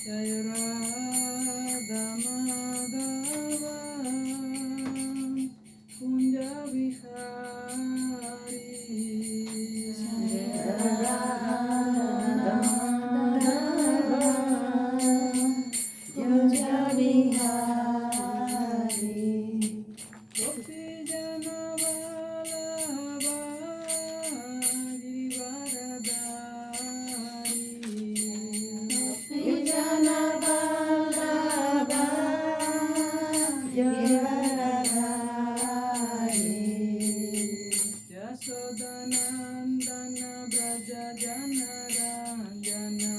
Jaya Radha Madhava Kunja Vihari Jaya Radha Madhava Kunja Vihari Gopi Jana Vallabha Girivaradhari Jana Vallabha Girivaradhari Yashodanandana Braja Jana Ranjana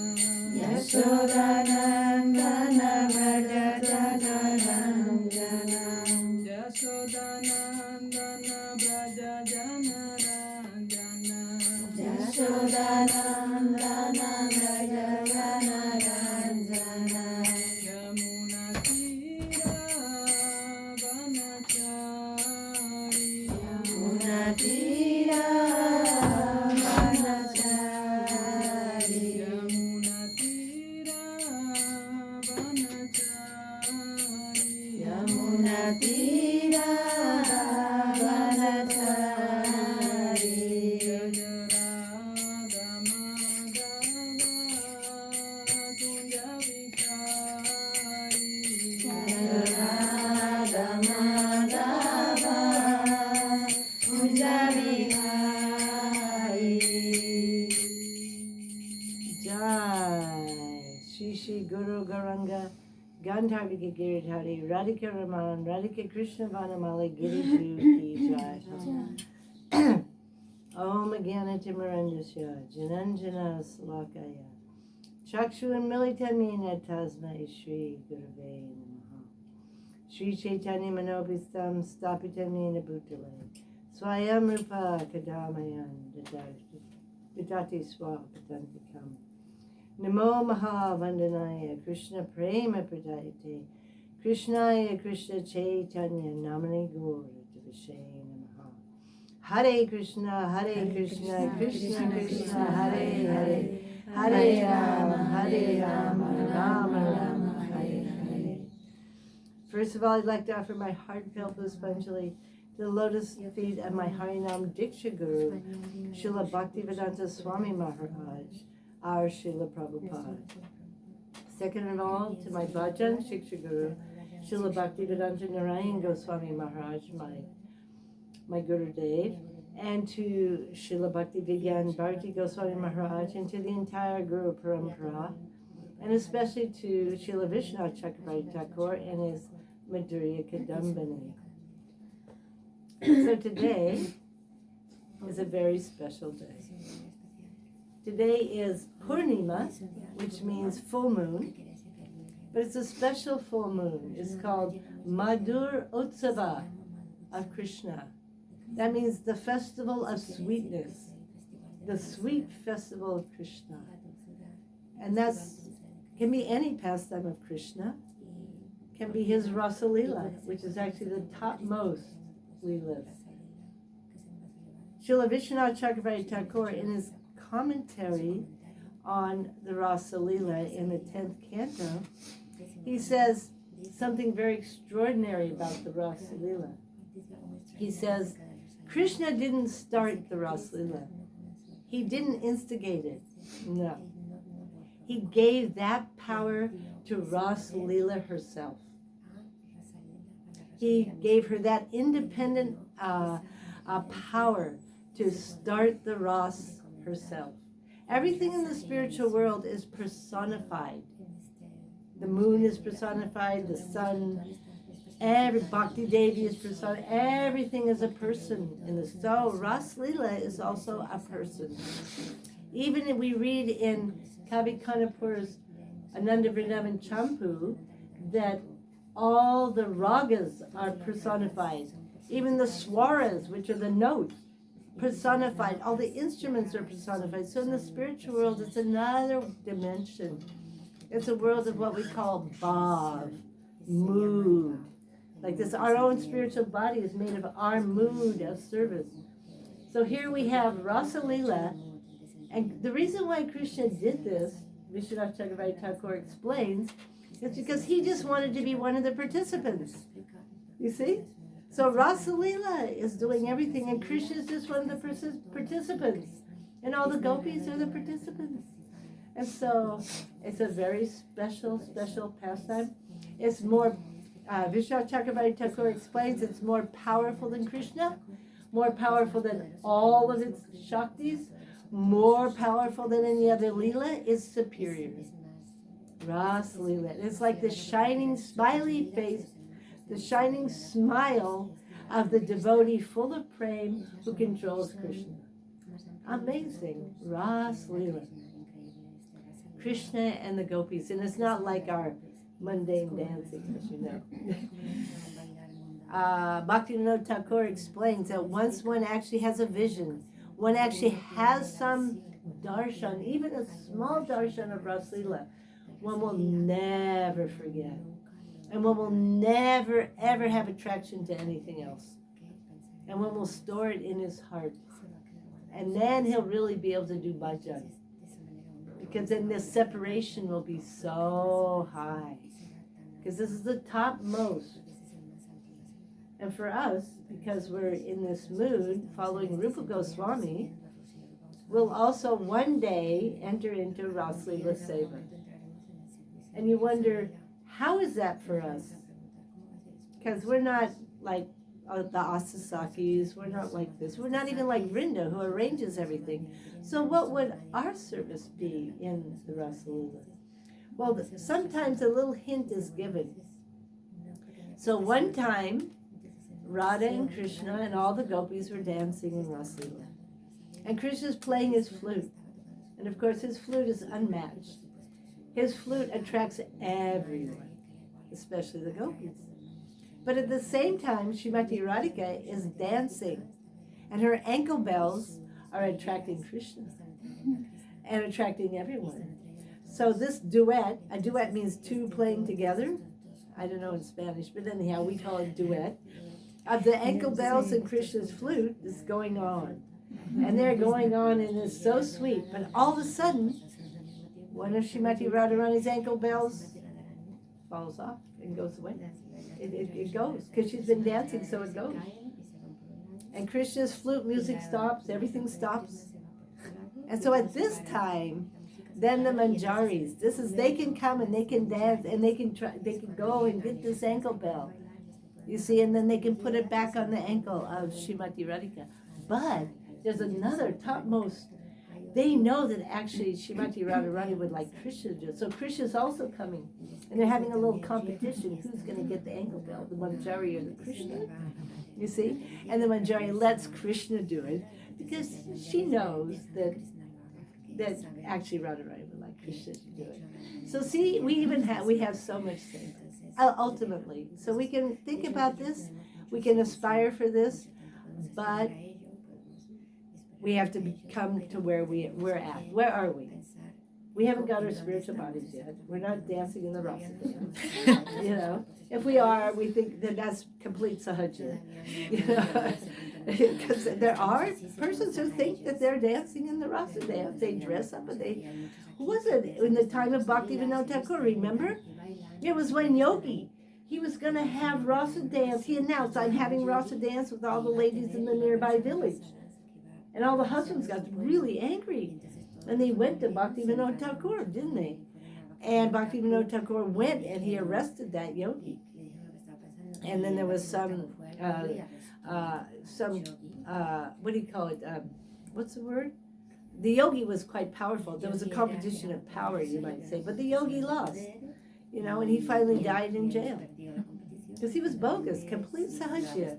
Yashodanandana Braja Jana Ranjana Yashodanandana Braja Jana Ranjana Yashodanandana Braja Jana Ranjana Yamuna Tira Vanachari Yamuna Tira Vanachari Yamuna Tira Vanachari Yamuna Tira Vanachari Jaya Radha Madhava Kunja Vihari Jaya Radha Madhava Kunja Vihari Jai Shri Shri Guru Gauranga Gandharvika Giridhari Radhika Raman Radhika Krishna Vanamali Giriju Ki Jai Om Agyanati Timurandasya Jananjana Slakaya Chakshu Militamina Tasmai Shri Gurave Namaha Shri Chaitanya Manopistam Stapitamina Bhutale Swayam Rupa Kadamayan Vidati Swapatantikam Namo Mahavandanaya Krishna Prema Pradayate Krishnaya Krishna Chaitanya Namani Gaura Devashe Namaha Hare Krishna Krishna Krishna Hare Hare Hare Rama Rama Rama Hare Hare. First of all, I'd like to offer my heartfelt Puspanjali to the lotus feet of my Harinam Diksha Guru, Srila Bhaktivedanta Swami Maharaj, our Srila Prabhupada. Second of all, to my Bhajan Shiksha Guru, Srila Bhaktivedanta Narayan Goswami Maharaj, my Guru Dev, and to Srila Bhakti Vigyan Bharati Goswami Maharaj, and to the entire Guru Parampara, and especially to Srila Vishnu Chakravarti Thakur and his Mādhurya-kādambinī. So today is a very special day. Today is Purnima, which means full moon, but it's a special full moon. It's called Madhur-utsava of Krishna. That means the festival of sweetness, the sweet festival of Krishna. And that's can be any pastime of Krishna, can be his Rasa Leela, which is actually the topmost Leelas. Srila Vishwanath Chakravarti Thakur, in his commentary on the Rasa Leela in the 10th canto, he says something very extraordinary about the Rasa Leela. He says, Krishna didn't start the Rasa Leela. He didn't instigate it. No. He gave that power to Rasa Leela herself. He gave her that independent power to start the Ras herself. Everything in the spiritual world is personified. The moon is personified, the sun, every Bhakti Devi is personified. Everything is a person in the so Rasa Leela is also a person. Even if we read in Kavi Kanapur's Ananda Vrindavan Champu that all the ragas are personified. Even the swaras, which are the notes, personified. All the instruments are personified. So in the spiritual world, it's another dimension. It's a world of what we call bhav, mood. Like this, our own spiritual body is made of our mood of service. So here we have Rasa Leela. And the reason why Krishna did this, Vishwanath Chakravarti Thakur explains, it's because he just wanted to be one of the participants. You see? So Rasa Leela is doing everything, and Krishna is just one of the participants. And all the gopis are the participants. And so it's a very special, special pastime. It's more, Vishwanath Chakravarti Thakur explains, it's more powerful than Krishna, more powerful than all of its Shaktis, more powerful than any other Leela, is superior. Rasa Leela. It's like the shining, smiley face, the shining smile of the devotee full of prema who controls Krishna. Amazing. Rasa Leela. Krishna and the gopis. And it's not like our mundane dancing, as you know. Bhaktivinoda Thakur explains that once one actually has a vision, one actually has some darshan, even a small darshan of Rasa Leela, one will never forget. And one will never, ever have attraction to anything else. And one will store it in his heart. And then he'll really be able to do bhajan. Because then the separation will be so high. Because this is the topmost. And for us, because we're in this mood, following Rupa Goswami, we'll also one day enter into Rasa Leela Seva. And you wonder, how is that for us? Because we're not like the Asasakis, we're not like this. We're not even like Vrinda, who arranges everything. So what would our service be in the Rasa Leela? Well, sometimes a little hint is given. So one time, Radha and Krishna and all the gopis were dancing in Rasa Leela. And Krishna's playing his flute. And of course his flute is unmatched. His flute attracts everyone, especially the gopis. But at the same time, Srimati Radhika is dancing, and her ankle bells are attracting Krishna and attracting everyone. So this duet, a duet means two playing together. I don't know in Spanish, but anyhow, we call it duet. Of the ankle bells and Krishna's flute is going on. And they're going on, and it's so sweet. But all of a sudden, one of Srimati Radharani's ankle bells falls off and goes away. It goes, because she's been dancing, so it goes. And Krishna's flute music stops, everything stops. And so at this time, then the manjaris, they can come and they can dance, and they can go and get this ankle bell. You see, and then they can put it back on the ankle of Srimati Radhika. But there's another topmost. They know that actually Srimati Radharani would like Krishna to do it. So Krishna's also coming. And they're having a little competition. Who's going to get the ankle bell, the manjari or the Krishna? You see? And the manjari lets Krishna do it because she knows that actually Radharani would like Krishna to do it. So see, we have so much sense. Ultimately. So we can think about this. We can aspire for this. But we have to come to where we're at. Where are we? We haven't got our spiritual bodies yet. We're not dancing in the rasa dance. You know, if we are, we think that that's complete sahaja. You know, because there are persons who think that they're dancing in the rasa dance. They dress up and they. Who was it in the time of Bhaktivinoda Thakur? Remember, it was when Yogi. He was going to have rasa dance. He announced, "I'm having rasa dance with all the ladies in the nearby village." And all the husbands got really angry. And they went to Bhaktivinoda Thakur, didn't they? And Bhaktivinoda Thakur went and he arrested that yogi. And then there was some what do you call it? What's the word? The yogi was quite powerful. There was a competition of power, you might say. But the yogi lost, you know, and he finally died in jail. Because he was bogus, complete sahajya.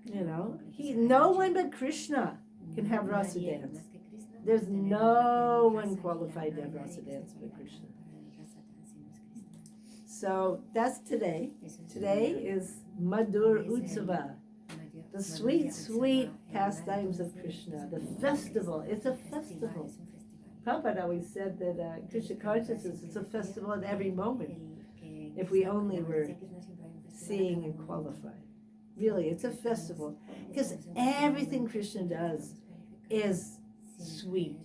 You know, no one but Krishna can have rasa dance. There's no one qualified to have rasa dance but Krishna. So that's today. Today is Mādhurya-Utsava, the sweet, sweet pastimes of Krishna, the festival. It's a festival. Prabhupada always said that Krishna consciousness is a festival at every moment, if we only were seeing and qualified. Really, it's a festival. Because everything Krishna does is sweet.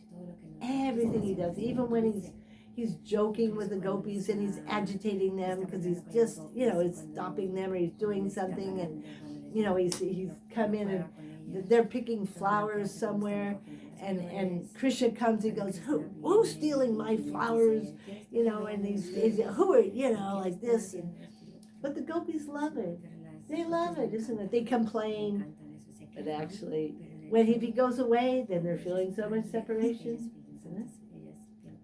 Everything he does, even when he's joking with the gopis and he's agitating them because he's just, it's stopping them or he's doing something, and, he's come in and they're picking flowers somewhere, and Krishna comes and goes, who's stealing my flowers? And he's who are, like this. But the gopis love it. They love it, isn't it? They complain, but actually, when he goes away, then they're feeling so much separation, isn't it?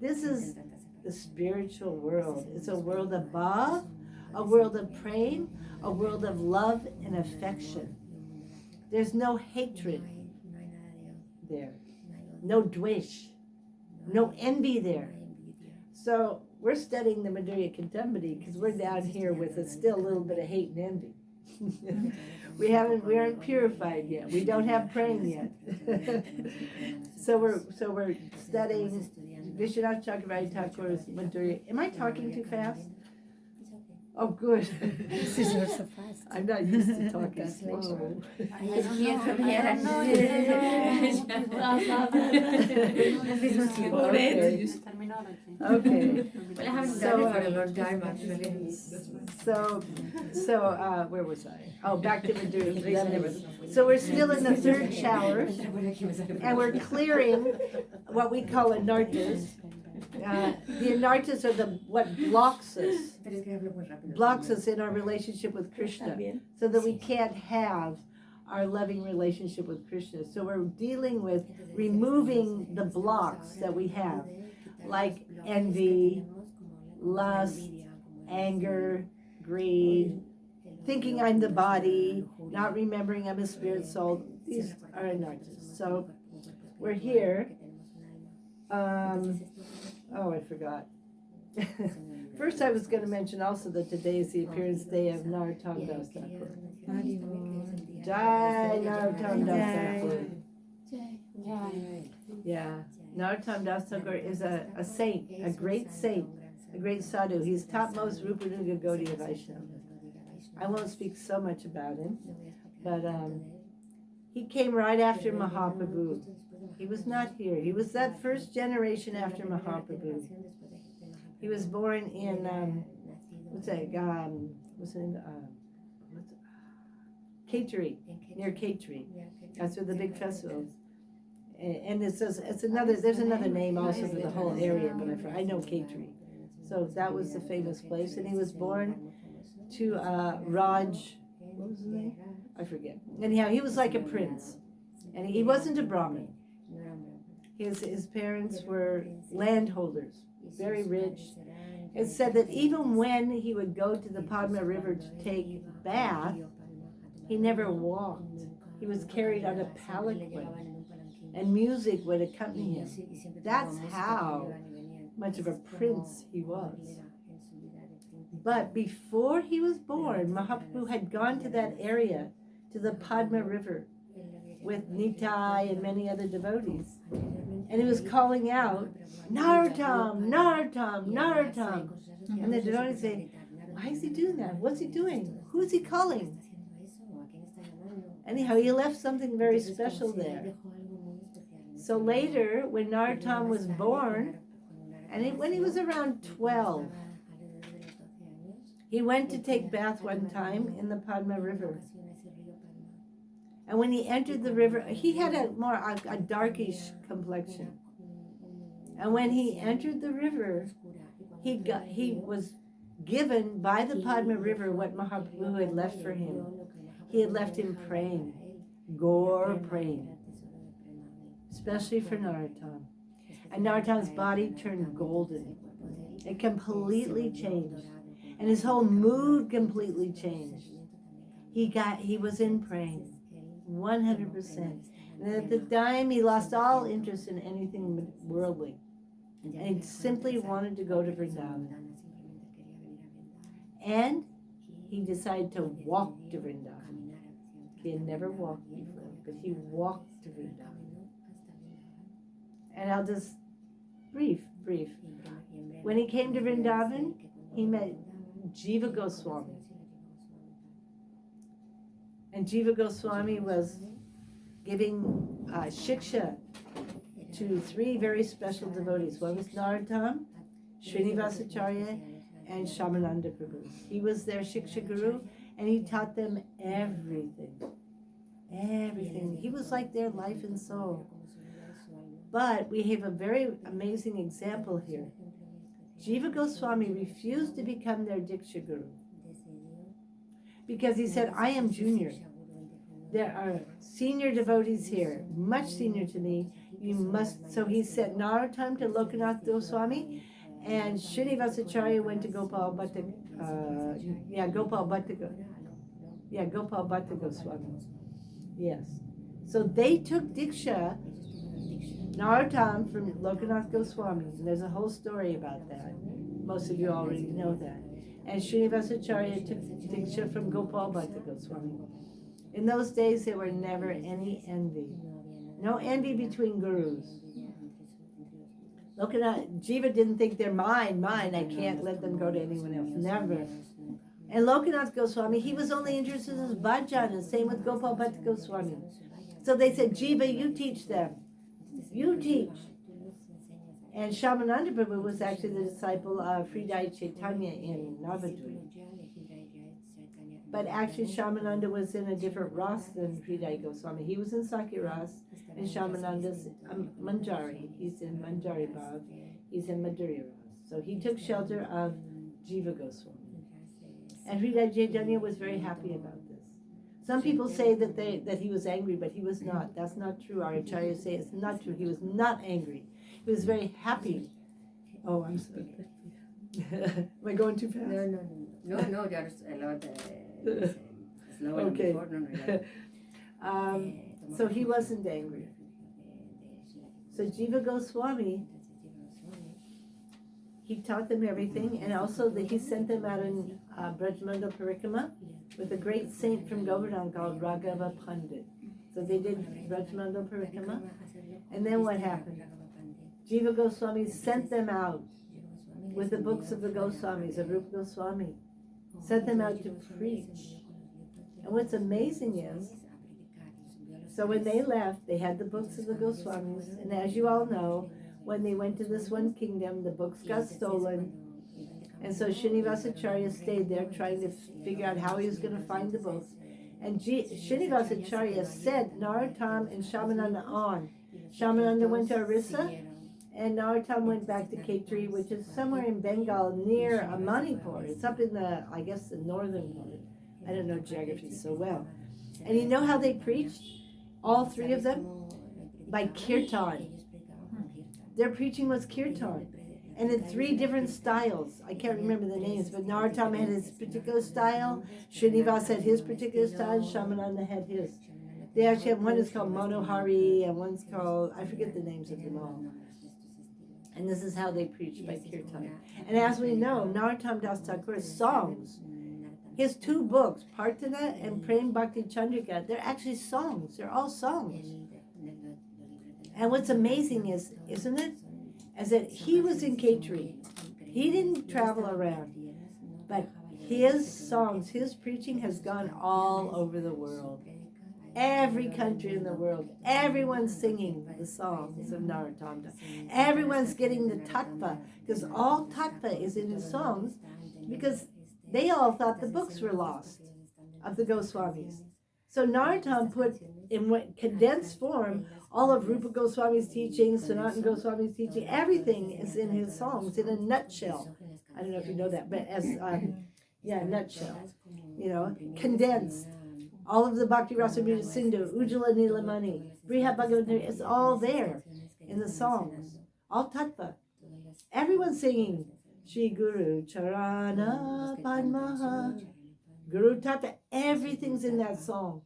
This is the spiritual world. It's a world of bhav, a world of prema, a world of love and affection. There's no hatred there, no dvesh, no envy there. So we're studying the Mādhurya-kādambinī because we're down here with still a little bit of hate and envy. We aren't purified yet. We don't have praying yet. So we're studying Vishwanath Chakravarti Thakur's Mādhurya. Am I talking too fast? Oh, good. This is not so fast. I'm not used to talking slow. Okay. Well, I haven't done it for a long time, actually. So where was I? Oh, back to Mādhurya. So we're still in the third shower, and we're clearing what we call anarthas. The anarthas are what blocks us in our relationship with Krishna, so that we can't have our loving relationship with Krishna. So we're dealing with removing the blocks that we have, like envy, lust, anger, greed, thinking I'm the body, not remembering I'm a spirit soul. These are anarthas. So we're here. Oh, I forgot. First, I was going to mention also that today is the appearance day of Anartha-nivṛtti Das Thakur. Jai Narottama Das Thakur. Yeah, Narottama Das Thakur is a saint, a great sadhu. He's topmost Rupanuga Gaudiya Vaishnava. I won't speak so much about him, but he came right after Mahaprabhu. He was not here. He was that first generation after Mahaprabhu. He was born in Katri, near Katri. That's where the big festival is. And it's another. There's another name also for the whole area, but I know Katri. So that was the famous place, and he was born to Raj. What was his name? I forget. Anyhow, he was like a prince, and he wasn't a Brahmin. His parents were landholders, very rich. It's said that even when he would go to the Padma River to take bath, he never walked. He was carried on a palanquin, and music would accompany him. That's how much of a prince he was. But before he was born, Mahaprabhu had gone to that area, to the Padma River, with Nitai and many other devotees. And he was calling out, Narottam, Narottam, Narottam. And the devotees say, why is he doing that? What's he doing? Who's he calling? Anyhow, he left something very special there. So later, when Narottam was born, and when he was around 12, he went to take bath one time in the Padma River. And when he entered the river, he had a darkish complexion. And when he entered the river, he was given by the Padma River what Mahaprabhu had left for him. He had left him praying, Gaur praying, especially for Narottam. And Narottam's body turned golden. It completely changed. And his whole mood completely changed. He was in praying. 100%. And at the time, he lost all interest in anything worldly. And he simply wanted to go to Vrindavan. And he decided to walk to Vrindavan. He had never walked before, but he walked to Vrindavan. And I'll just brief. When he came to Vrindavan, he met Jiva Goswami. And Jiva Goswami was giving shiksha to three very special devotees. One was Narottam, Srinivasacharya and Shamananda Prabhu. He was their Shiksha Guru, and he taught them everything. Everything. He was like their life and soul. But we have a very amazing example here. Jiva Goswami refused to become their Diksha Guru because he said, I am junior. There are senior devotees here, much senior to me. You must. So he sent Narottama to Lokanath Goswami, and Srinivasacharya went to Gopal Bhatta Goswami. Yes. So they took Diksha, Narottama from Lokanath Goswami. And there's a whole story about that. Most of you already know that. And Srinivasacharya took Diksha from Gopal Bhatta Goswami. In those days, there were never any envy. No envy between gurus. Lokanath, Jiva didn't think they're mine, I can't let them go to anyone else. Never. And Lokanath Goswami, he was only interested in his bhajan, and same with Gopal Bhatta Goswami. So they said, Jiva, you teach them. You teach. And Shamananda Prabhu was actually the disciple of Hridaya Chaitanya in Navadvip. But actually Shamananda was in a different ras than Hridaya Goswami. He was in Sakya ras, and Shamananda's Manjari. He's in Manjari Bhav. He's in Mādhurya ras. So he took shelter of Jiva Goswami. And Hridaya Chaitanya was very happy about this. Some people say that he was angry, but he was not. That's not true. Our acharyas say it's not true. He was not angry. He was very happy. Oh, I'm sorry. Am I going too fast? No, there's a lot slower okay. before. So he wasn't angry. So Jiva Goswami, he taught them everything, and also that he sent them out in Brajmandal Parikrama with a great saint from Govardhan called Raghava Pandit. So they did Brajmandal Parikrama, and then what happened? Jiva Goswami sent them out with the books of the Goswamis, of Rupa Goswami, sent them out to preach. And what's amazing is, so when they left, they had the books of the Goswamis, and as you all know, when they went to this one kingdom, the books got stolen, and so Srinivasacharya stayed there trying to figure out how he was going to find the books. And Srinivasacharya sent Narottama and Shamananda on. Shamananda went to Orissa, and Narottama went back to Khetri, which is somewhere in Bengal near Manipur. It's up in the, I guess, the northern part. I don't know geography so well. And you know how they preached? All three of them? By kirtan. Their preaching was kirtan. And in three different styles. I can't remember the names, but Narottama had his particular style, Srinivas had his particular style, Shamananda had his. They actually have, one is called Manohari, and one's called, I forget the names of them all. And this is how they preach, by kirtan. And as we know, Narottama Das Thakur's songs, his two books, Partana and Prem Bhakti Chandrika, they're actually songs. They're all songs. And what's amazing is, isn't it, is that he was in Khetri. He didn't travel around. But his songs, his preaching has gone all over the world. Every country in the world, everyone's singing the songs of Narottama. Everyone's getting the tattva, because all tattva is in his songs, because they all thought the books were lost of the Goswamis. So Narottama put in condensed form all of Rupa Goswami's teaching, Sanatana Goswami's teaching, everything is in his songs in a nutshell. I don't know if you know that, but as, nutshell, condensed. All of the Bhakti Rasamrita Sindhu, Ujjala Nilamani, Brihat Bhagavatam, it's all there in the songs. All tattva. Everyone's singing Shri Guru Charana Padmaha, Guru Tattva. Everything's in that song.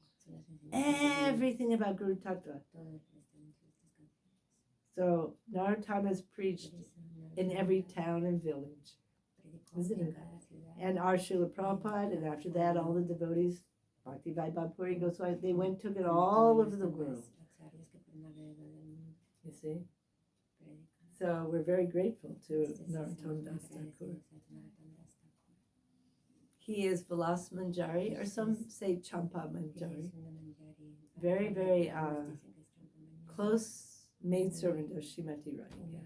Everything about Guru Tattva. So Narottama is preached in every town and village, isn't it? And our Srila Prabhupada, and after that all the devotees, Bhakti Vaibhav Puri Goswami, they took it all over the world. You see? So we're very grateful to Narottama Das Thakur. He is Vilas Manjari, or some say Champa Manjari. Very, very close maidservant of Srimati Radhika.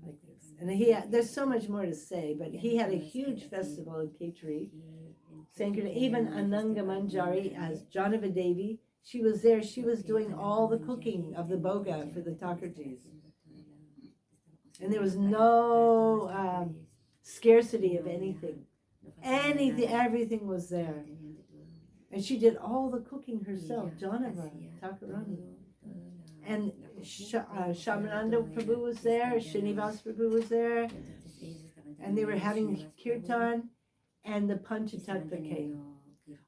Like this. And there's so much more to say, but he had a huge festival in Ketri. Even Ananga Manjari as Janava Devi, she was there. She was doing all the cooking of the boga for the Thakurjis. And there was no scarcity of anything. Everything was there. And she did all the cooking herself, Janava Thakurani. And Shamananda Prabhu was there, Srinivas Prabhu was there, and they were having kirtan, and the Panchatattva came.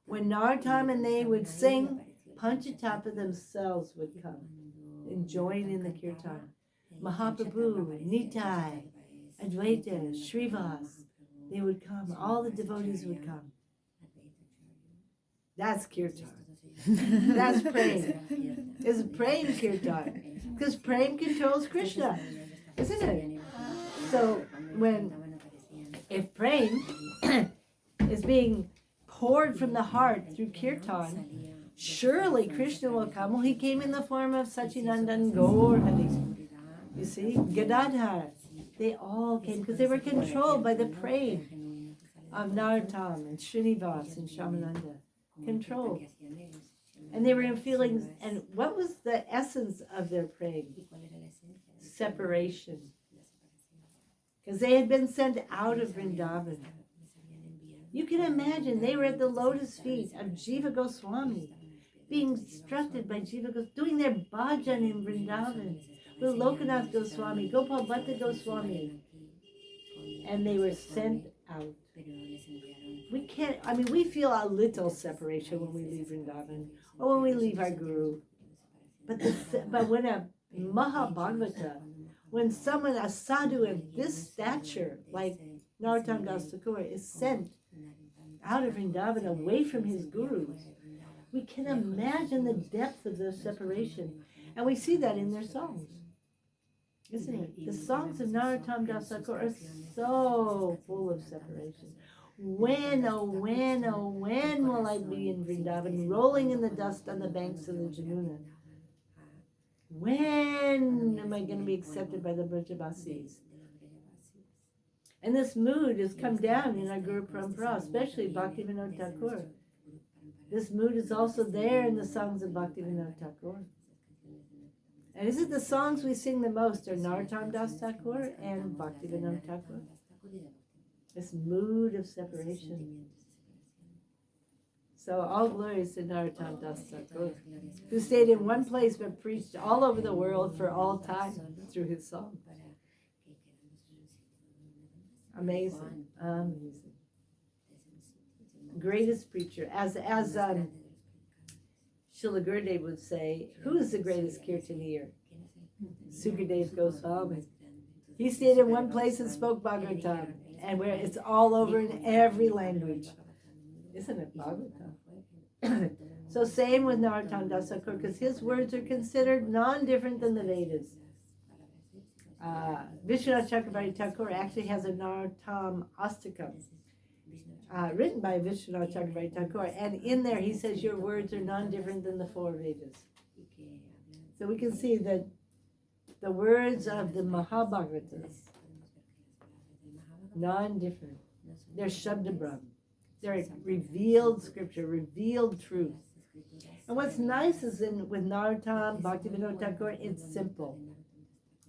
When Narottam and they would sing, Panchatattva themselves would come and join in the kirtan. Mahaprabhu, Nitai, Advaita, Srivas, they would come, all the devotees would come. That's kirtan. That's praying. It's praying kirtan. Because praying controls Krishna, isn't it? So if praying is being poured from the heart through kirtan, surely Krishna will come. Well, he came in the form of Sachinandan Gaur Hari. You see, Gadadhar. They all came because they were controlled by the praying of Narottam and Srinivas and Shamananda. Controlled. And they were in feelings. And what was the essence of their praying? Separation. Because they had been sent out of Vrindavan. You can imagine they were at the lotus feet of Jiva Goswami, being instructed by Jiva Goswami, doing their bhajan in Vrindavan with Lokanath Goswami, Gopal Bhatta Goswami. And they were sent out. We feel a little separation when we leave Vrindavan or when we leave our Guru. But when a Mahabhagavata, when someone, a sadhu of this stature, like Narottama Das Thakur, is sent out of Vrindavan away from his gurus, we can imagine the depth of their separation. And we see that in their songs, isn't it? The songs of Narottama Das Thakur are so full of separation. When, oh when, oh when will I be in Vrindavan, rolling in the dust on the banks of the Jamuna? When am I going to be accepted by the Brajavasis? And this mood has come down in our Guru Parampara, especially Bhaktivinoda Thakur. This mood is also there in the songs of Bhaktivinoda Thakur. And is it the songs we sing the most are Narottama Das Thakur and Bhaktivinoda Thakur? This mood of separation. So all glories to Narottama Das Thakur, who stayed in one place but preached all over the world for all time through his songs. Amazing, amazing. Greatest preacher. As Srila Gurudev would say, who is the greatest kirtanier? Sukadev Goswami. He stayed in one place and spoke Bhagavatam, and where it's all over in every language. Isn't it Bhagavatam? So same with Narottama Das Thakur, because his words are considered non-different than the Vedas. Vishwanath Chakravarti Thakur actually has a Narottam Astakam written by Vishwanath Chakravarti Thakur, and in there he says your words are non-different than the four Vedas. So we can see that the words of the Mahabhagavatas, non-different. They're Shabda Brahm. They're revealed scripture, revealed truth. And what's nice is with Narottam, Bhaktivinoda Thakur, it's simple.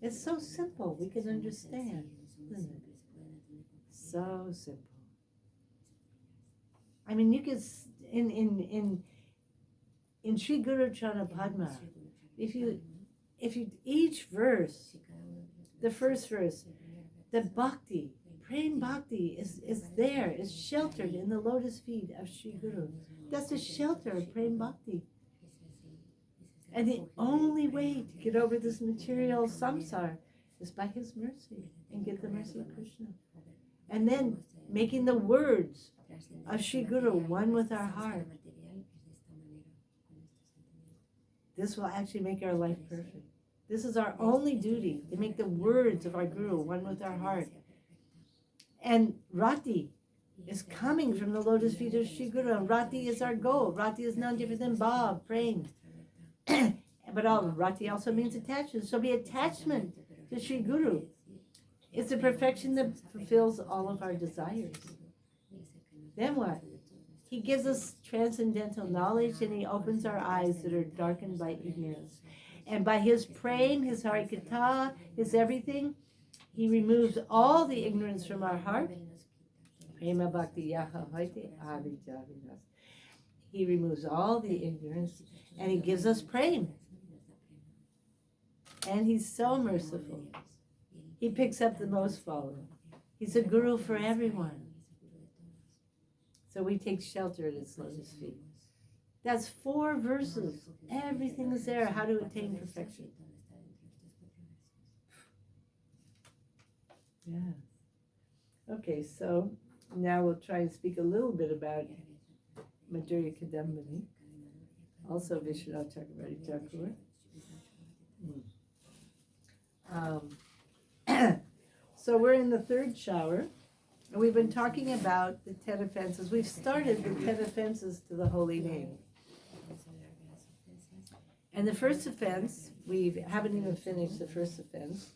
It's so simple, we can understand, isn't it? So simple. I mean, you could, in Sri Guru Chana Padma, if you each verse, the first verse, the bhakti, praying bhakti is there, is sheltered in the lotus feet of Sri Guru. That's the shelter of praying bhakti. And the only way to get over this material samsara is by his mercy and get the mercy of Krishna. And then making the words of Sri Guru one with our heart. This will actually make our life perfect. This is our only duty, to make the words of our Guru one with our heart. And Rati is coming from the lotus feet of Sri Guru. And Rati is our goal. Rati is none different than Bhav, praying. But Rati also means attachment. So be attachment to Sri Guru. It's a perfection that fulfills all of our desires. Then what? He gives us transcendental knowledge, and he opens our eyes that are darkened by ignorance. And by his praying, his harikatha, his everything, he removes all the ignorance from our heart. Prema bhakti yaha hoite avijavinas. He removes all the ignorance, and he gives us prema. And he's so merciful. He picks up the most fallen. He's a guru for everyone. So we take shelter at his lotus feet. That's 4 verses. Everything is there. How to attain perfection. Yeah. Okay, so now we'll try and speak a little bit about Mādhurya-kādambinī, also Vishwanath Thakur. So we're in the 3rd shower, and we've been talking about the 10 offenses. We've started the 10 offenses to the holy name. And the first offense, we haven't even finished the first offense.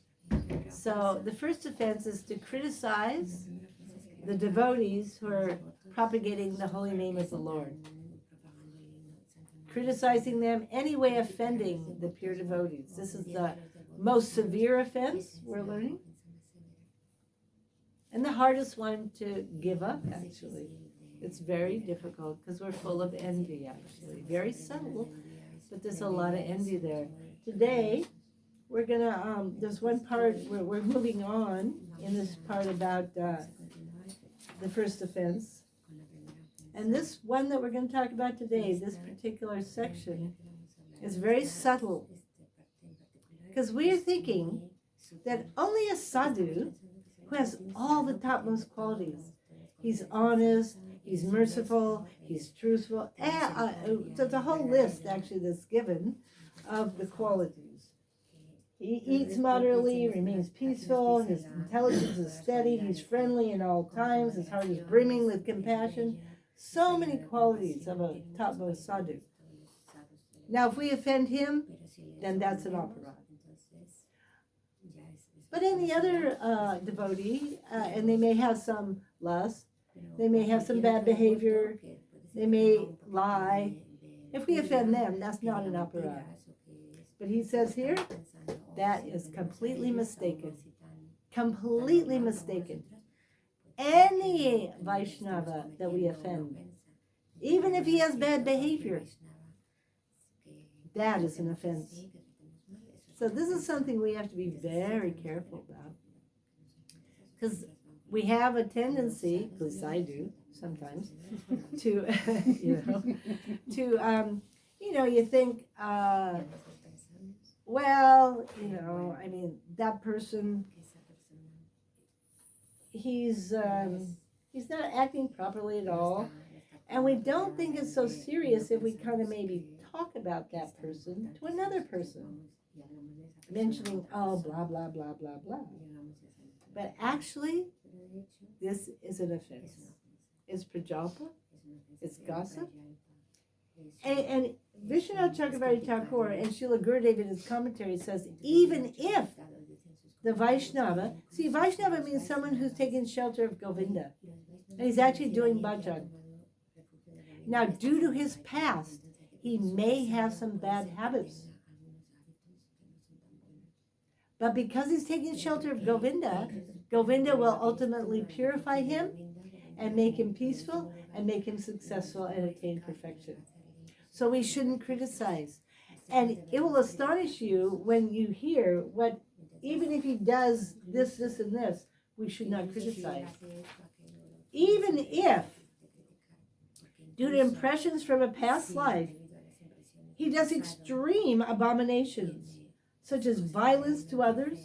So the first offense is to criticize the devotees who are propagating the holy name of the Lord. Criticizing them, any way offending the pure devotees. This is the most severe offense we're learning. And the hardest one to give up, actually. It's very difficult because we're full of envy, actually. Very subtle, but there's a lot of envy there. Today, we're going to, there's one part where we're moving on in this part about the first offense. And this one that we're going to talk about today, this particular section, is very subtle. Because we are thinking that only a sadhu who has all the topmost qualities. He's honest, he's merciful, he's truthful. So the whole list actually that's given of the qualities. He eats moderately, remains peaceful, his intelligence is steady, he's friendly in all times, his heart is brimming with compassion. So many qualities of a topmost sadhu. Now if we offend him, then that's an aparadha. But any other devotee, and they may have some lust, they may have some bad behavior, they may lie. If we offend them, that's not an aparadha. But he says here, that is completely mistaken. Completely mistaken. Any Vaishnava that we offend, even if he has bad behavior, that is an offense. So this is something we have to be very careful about. Because we have a tendency, at least I do sometimes, to, you think, well, I mean, that person, he's not acting properly at all. And we don't think it's so serious if we kind of maybe talk about that person to another person, mentioning, oh, blah, blah, blah, blah, blah. But actually, this is an offense. It's prajalpa, it's gossip. And Vishwanath Thakur and Srila Gurudev in his commentary says, even if the Vaishnava, see, Vaishnava means someone who's taken shelter of Govinda, and he's actually doing bhajan. Now, due to his past, he may have some bad habits. But because he's taking shelter of Govinda, Govinda will ultimately purify him and make him peaceful and make him successful and attain perfection. So we shouldn't criticize. And it will astonish you when you hear what, even if he does this, this, and this, we should not criticize. Even if, due to impressions from a past life, he does extreme abominations, such as violence to others,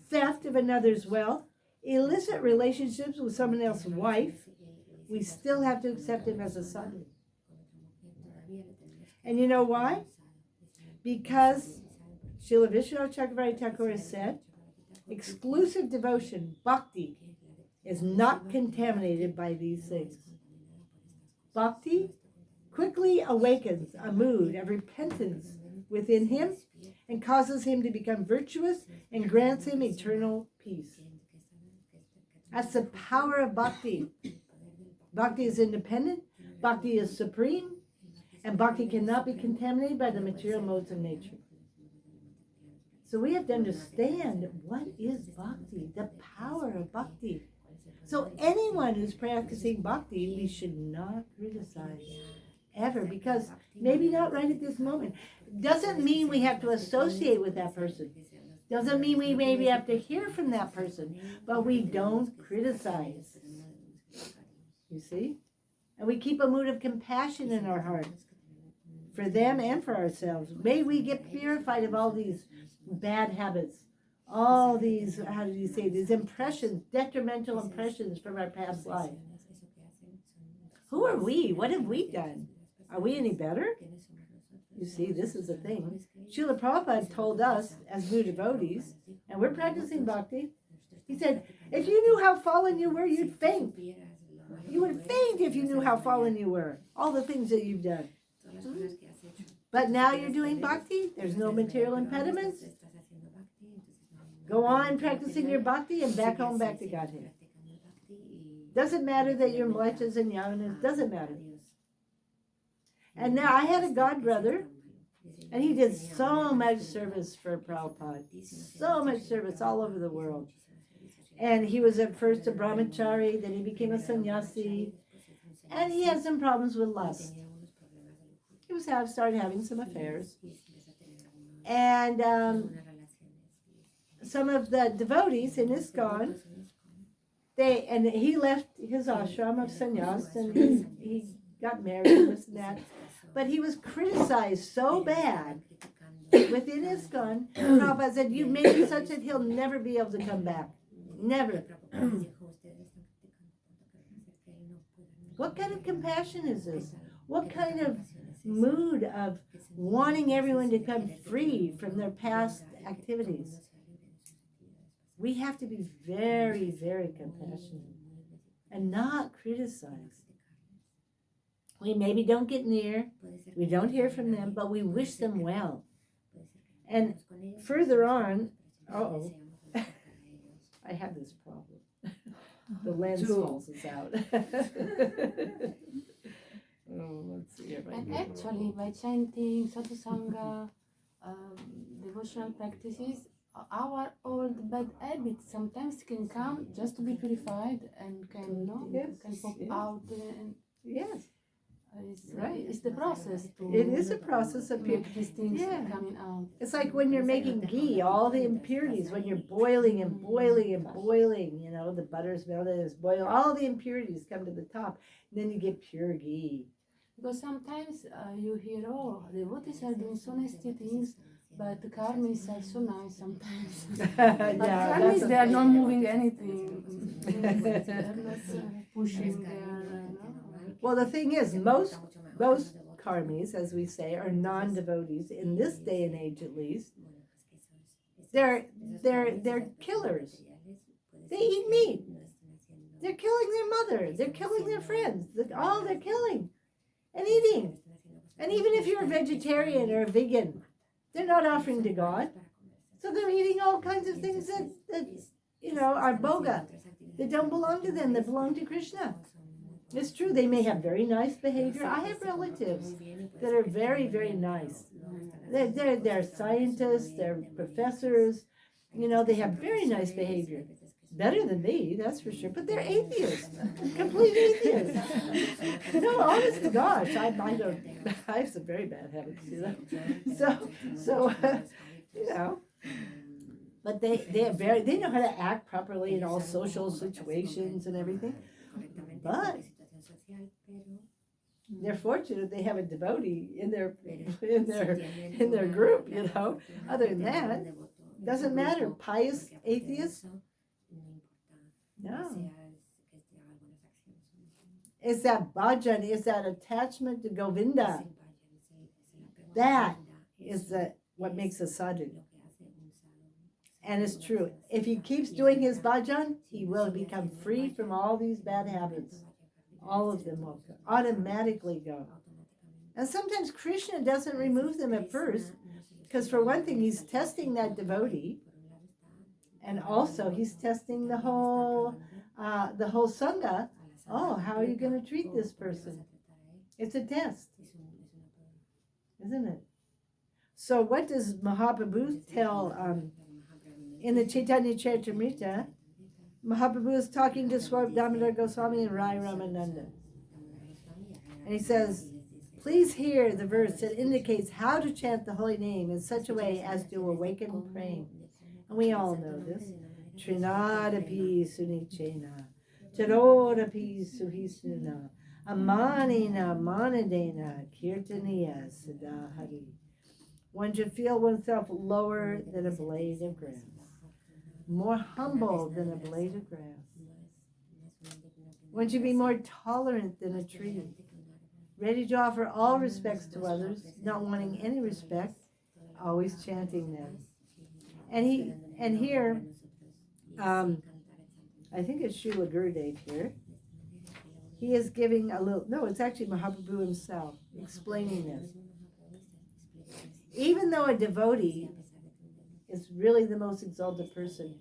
theft of another's wealth, illicit relationships with someone else's wife, we still have to accept him as a sadhu. And you know why? Because Srila Vishwanath Thakur has said, exclusive devotion, bhakti, is not contaminated by these things. Bhakti quickly awakens a mood of repentance within him and causes him to become virtuous and grants him eternal peace. That's the power of bhakti. Bhakti is independent, bhakti is supreme, and bhakti cannot be contaminated by the material modes of nature. So we have to understand what is bhakti, the power of bhakti. So anyone who's practicing bhakti, we should not criticize ever, because maybe not right at this moment. Doesn't mean we have to associate with that person. Doesn't mean we maybe have to hear from that person, but we don't criticize. You see? And we keep a mood of compassion in our hearts for them and for ourselves. May we get purified of all these bad habits, all these, how do you say, these impressions, detrimental impressions from our past life. Who are we? What have we done? Are we any better? You see, this is the thing. Srila Prabhupada told us as new devotees, and we're practicing bhakti, he said, if you knew how fallen you were, you'd faint. You would faint if you knew how fallen you were, all the things that you've done. But now you're doing bhakti, there's no material impediments. Go on practicing your bhakti and back home, back to Godhead. Doesn't matter that you're mlechas and yavanas, doesn't matter. And now I had a god brother, and he did so much service for Prabhupada, so much service all over the world. And he was at first a brahmachari, then he became a sannyasi, and he had some problems with lust. He started having some affairs. And some of the devotees in ISKCON, he left his ashram of sannyas, and he got married and this and that. But he was criticized so bad within ISKCON. Prabhupada said, "You've made it such that he'll never be able to come back. Never." What kind of compassion is this? What kind of mood of wanting everyone to come free from their past activities? We have to be very, very compassionate and not criticize. We maybe don't get near, we don't hear from them, but we wish them well. And further on, I have this problem. The lens falls out. Let's see if I And get it. actually, by chanting, sadhusanga, devotional practices, our old bad habits sometimes can come just to be purified and can pop out. And Yes. It's the process. It is a process of make these things Yeah. coming out. It's like when you're making ghee, all the impurities, when you're boiling and boiling and boiling, the butter's melted, it's boiled, all the impurities come to the top, and then you get pure ghee. Because sometimes you hear, devotees are doing so nasty things, but the karmis are so nice sometimes. But karmis, they are not moving anything. They are not pushing their... Well, the thing is, most karmis, as we say, are non-devotees, in this day and age at least. They're killers. They eat meat. They're killing their mother. They're killing their friends. They're killing and eating. And even if you're a vegetarian or a vegan, they're not offering to God. So they're eating all kinds of things that are boga, that don't belong to them, that belong to Krishna. It's true, they may have very nice behavior. I have relatives that are very, very nice. They're scientists, they're professors, they have very nice behavior. Better than me, that's for sure, but they're atheists, complete atheists. No, honest to gosh, I have some very bad habits, but they know how to act properly in all social situations and everything. But they're fortunate they have a devotee in their group, Other than that, doesn't matter. Pious atheists, no. It's that bhajan, it's that attachment to Govinda. That is what makes a sadhu. And it's true. If he keeps doing his bhajan, he will become free from all these bad habits. All of them will automatically go. And sometimes Krishna doesn't remove them at first, because for one thing, he's testing that devotee. And also, he's testing the whole Sangha. Oh, how are you going to treat this person? It's a test, isn't it? So what does Mahaprabhu tell in the Chaitanya Charitamrita? Mahaprabhu is talking to Swarup Damodar Goswami and Rai Ramananda. And he says, please hear the verse that indicates how to chant the holy name in such a way as to awaken praying. And we all know this. Trinadapi sunichena, tarodapi suhisnuna, amanina manadena, kirtaniya siddhahari. One should feel oneself lower than a blade of grass, more humble than a blade of grass. One should be more tolerant than a tree, ready to offer all respects to others, not wanting any respect, always chanting them. And here, I think it's Srila Gurudev here. He is giving a little, no, it's actually Mahaprabhu himself explaining this. Even though a devotee is really the most exalted person,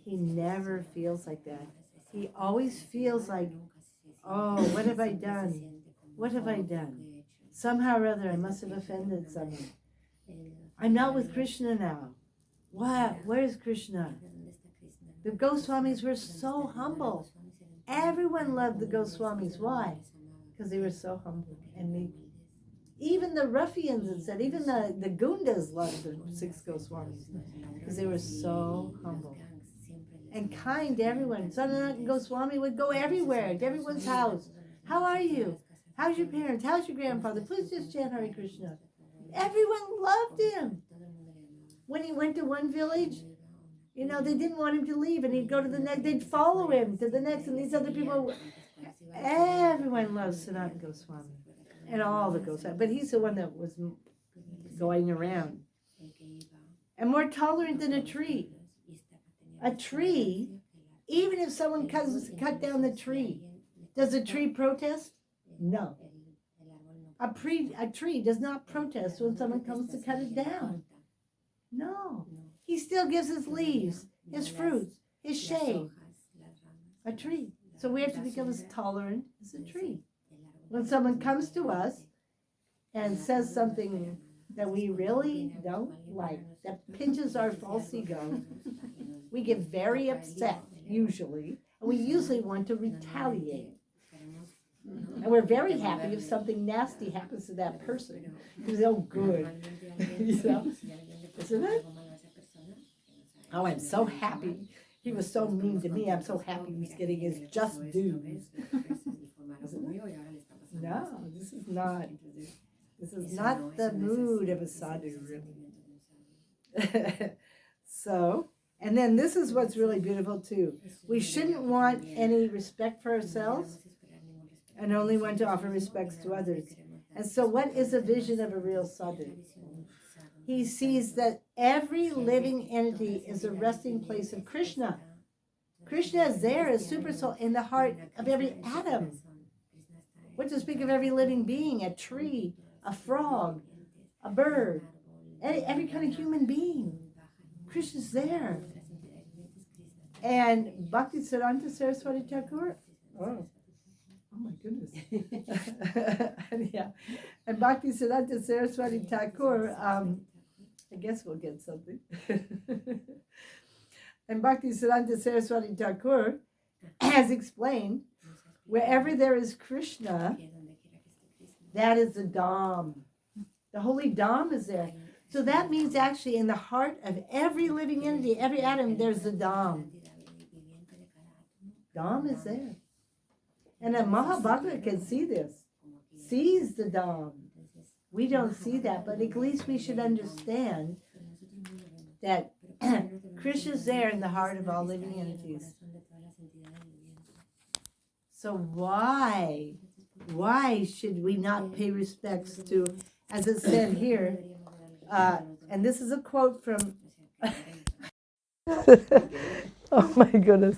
he never feels like that. He always feels like, oh, what have I done? What have I done? Somehow or other, I must have offended someone. I'm not with Krishna now. What? Where's Krishna? The Goswamis were so humble. Everyone loved the Goswamis. Why? Because they were so humble and meek. Even the ruffians, it said, even the Gundas loved the 6 Goswamis because they were so humble and kind to everyone. Sanatana Goswami would go everywhere, to everyone's house. How are you? How's your parents? How's your grandfather? Please just chant Hare Krishna. Everyone loved him. When he went to one village, you know, they didn't want him to leave, and he'd go to the next, they'd follow him to the next, and these other people, everyone loves Sanatana Goswami, and all the Goswami, but he's the one that was going around. And more tolerant than a tree. A tree, even if someone cut down the tree, does a tree protest? No. A tree does not protest when someone comes to cut it down. No. He still gives his leaves, his fruits, his shade. A tree. So we have to become as tolerant as a tree. When someone comes to us and says something that we really don't like, that pinches our false ego, we get very upset, usually, and we usually want to retaliate. And we're very happy if something nasty happens to that person. Because, oh, good. You know? Isn't it? Oh, I'm so happy. He was so mean to me. I'm so happy he's getting his just dues. No, this is not the mood of a sadhu, really. So, and then this is what's really beautiful too. We shouldn't want any respect for ourselves and only want to offer respects to others. And so what is a vision of a real sadhu? He sees that every living entity is a resting place of Krishna. Krishna is there as super soul in the heart of every atom. What to speak of every living being, a tree, a frog, a bird, every kind of human being. Krishna's there. And Bhaktisiddhanta Saraswati Thakur, oh my goodness. Yeah. And Bhaktisiddhanta Saraswati Thakur, I guess we'll get something. And Bhaktisiddhanta Saraswati Thakur has explained, wherever there is Krishna, that is the Dham. The holy Dham is there. So that means actually in the heart of every living entity, every atom, there's the Dham. Dham is there. And a Mahabhagavad can see this, sees the Dham. We don't see that, but at least we should understand that Krishna's there in the heart of all living entities. So why should we not pay respects to, as it said here, and this is a quote from, oh my goodness.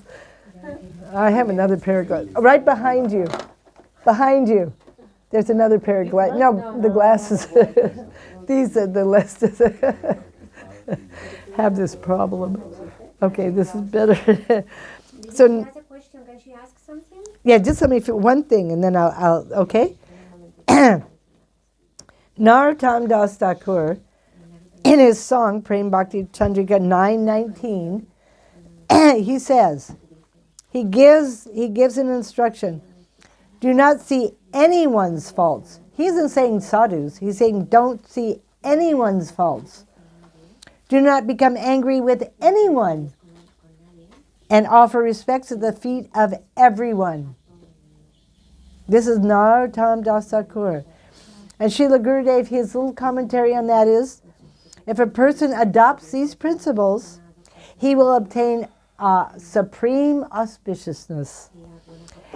I have another pair of glasses. Right behind you. Behind you. There's another pair of glasses. No, the glasses. These are the less have this problem. Okay, this is better. Did So- she has a question? Can she ask something? Yeah, just let me one thing, and then I'll okay. Narottama Das Thakur, in his song Prem Bhakti Chandrika 9:19, he says, he gives an instruction. Do not see anyone's faults. He isn't saying sadhus. He's saying don't see anyone's faults. Do not become angry with anyone, and offer respects at the feet of everyone. This is Narottama Das Thakur. And Srila Gurudev, his little commentary on that is, if a person adopts these principles, he will obtain supreme auspiciousness.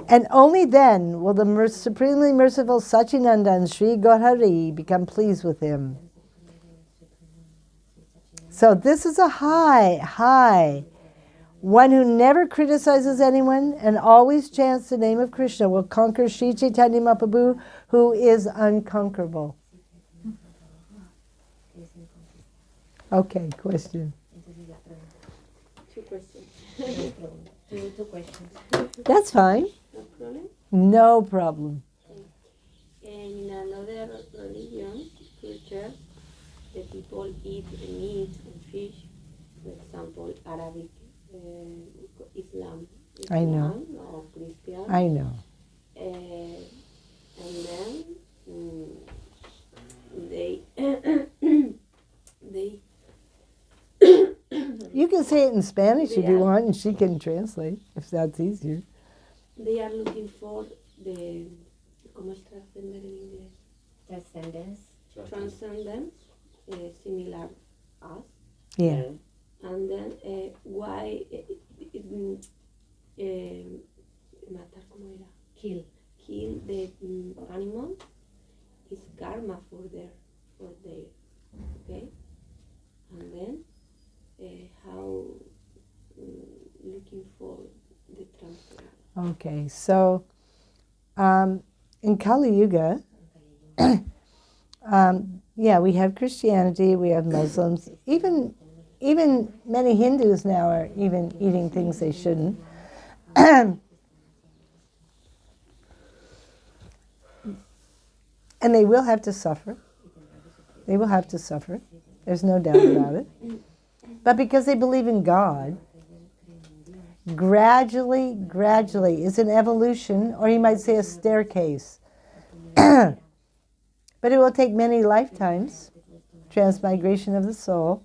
And only then will the supremely merciful Sachinandan Sri Gaurhari become pleased with him. So this is a high. One who never criticizes anyone and always chants the name of Krishna will conquer Sri Chaitanya Mahaprabhu, who is unconquerable. Okay, question. Two questions. Two questions. That's fine. No problem. No problem. In another religion, culture, the people eat meat and fish. For example, Arabic, Islam. I know. Or Christian. I know. And then they they You can say it in Spanish if you want, and she can translate if that's easier. they are looking for the ¿cómo es trascender en inglés? Transcendence. Transcendence, similar us. Yeah. And then why matar como era Kill. the animal is karma for their okay, and then how looking for the transfer. Okay, so in Kali Yuga, yeah, we have Christianity, we have Muslims, even many Hindus now are even eating things they shouldn't. And they will have to suffer. They will have to suffer. There's no doubt about it. But because they believe in God, gradually is an evolution, or you might say a staircase. But it will take many lifetimes, transmigration of the soul.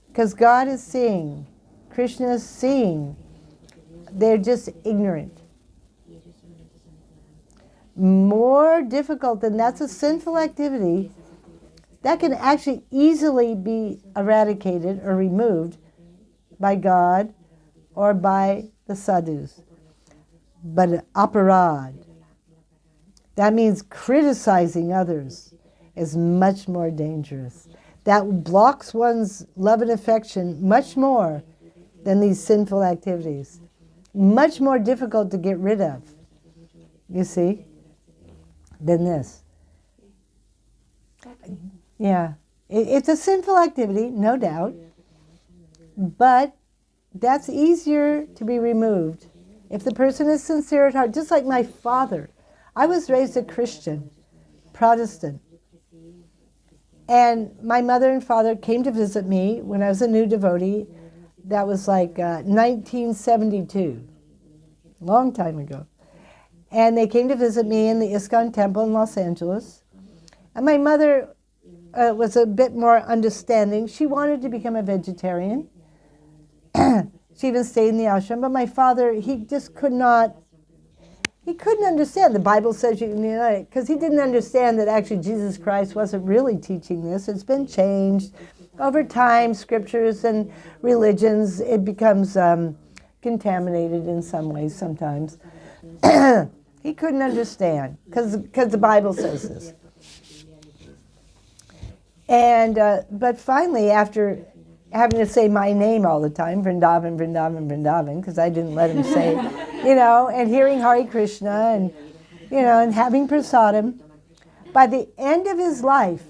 Because God is seeing, Krishna is seeing. They're just ignorant. More difficult than that's a sinful activity that can actually easily be eradicated or removed by God or by the sadhus. But aparad, that means criticizing others, is much more dangerous. That blocks one's love and affection much more than these sinful activities. Much more difficult to get rid of, you see, than this. Yeah, it's a sinful activity, no doubt, but that's easier to be removed if the person is sincere at heart. Just like my father. I was raised a Christian, Protestant. And my mother and father came to visit me when I was a new devotee. That was like 1972, long time ago. And they came to visit me in the ISKCON temple in Los Angeles. And my mother was a bit more understanding. She wanted to become a vegetarian. She even stayed in the ashram. But my father, he just couldn't understand. The Bible says, because he didn't understand that actually Jesus Christ wasn't really teaching this. It's been changed. Over time, scriptures and religions, it becomes contaminated in some ways sometimes. He couldn't understand because the Bible says this. And but finally, after having to say my name all the time, Vrindavan, Vrindavan, Vrindavan, because I didn't let him say, and hearing Hare Krishna and, and having prasadam, by the end of his life,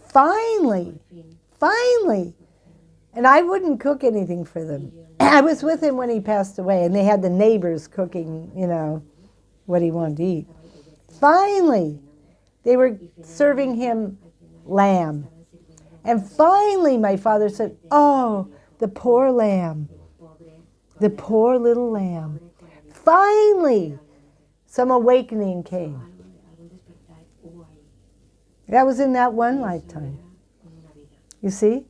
finally, And I wouldn't cook anything for them. I was with him when he passed away, and they had the neighbors cooking, what he wanted to eat. Finally, they were serving him lamb. And finally, my father said, "Oh, the poor lamb, the poor little lamb." Finally, some awakening came. That was in that one lifetime. You see?